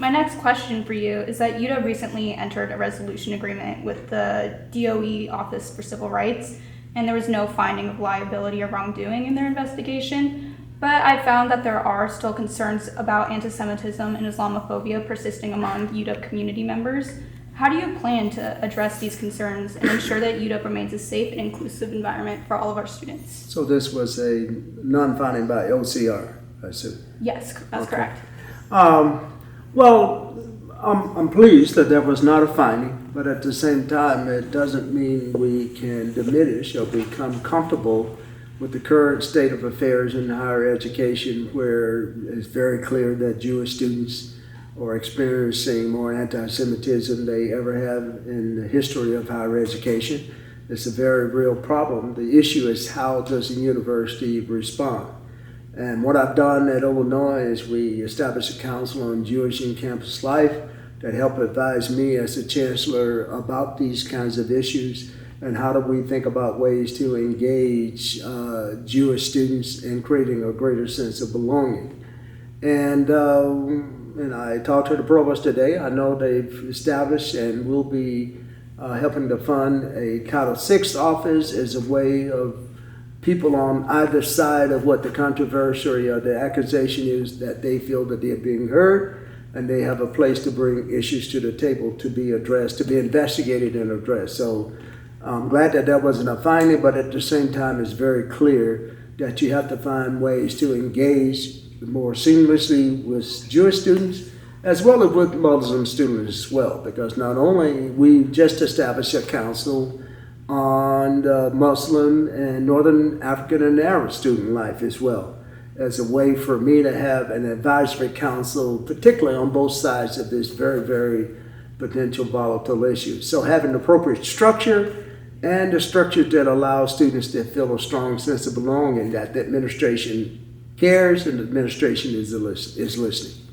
My next question for you is that UW recently entered a resolution agreement with the DOE Office for Civil Rights, and there was no finding of liability or wrongdoing in their investigation. But I found that there are still concerns about anti-Semitism and Islamophobia persisting among UW community members. How do you plan to address these concerns and ensure that UW remains a safe and inclusive environment for all of our students? So this was a non-finding by OCR, I assume? Yes, that's correct. Well, I'm pleased that there was not a finding, but at the same time, it doesn't mean we can diminish or become comfortable with the current state of affairs in higher education, where it's very clear that Jewish students are experiencing more anti-Semitism than they ever have in the history of higher education. It's a very real problem. The issue is, how does the university respond? And what I've done at Illinois is we established a council on Jewish in-campus life that helped advise me as a chancellor about these kinds of issues and how do we think about ways to engage Jewish students in creating a greater sense of belonging. And I talked to the provost today. I know they've established and will be helping to fund a Title VI office as a way of people on either side of what the controversy or the accusation is, that they feel that they're being heard and they have a place to bring issues to the table to be addressed, to be investigated and addressed. So I'm glad that that wasn't a finding, but at the same time, it's very clear that you have to find ways to engage more seamlessly with Jewish students as well as with Muslim students as well, because not only we just established a council on the Muslim and Northern African and Arab student life as well, as a way for me to have an advisory council, particularly on both sides of this very, very potential volatile issue. So having appropriate structure and a structure that allows students to feel a strong sense of belonging, that the administration cares and the administration is listening.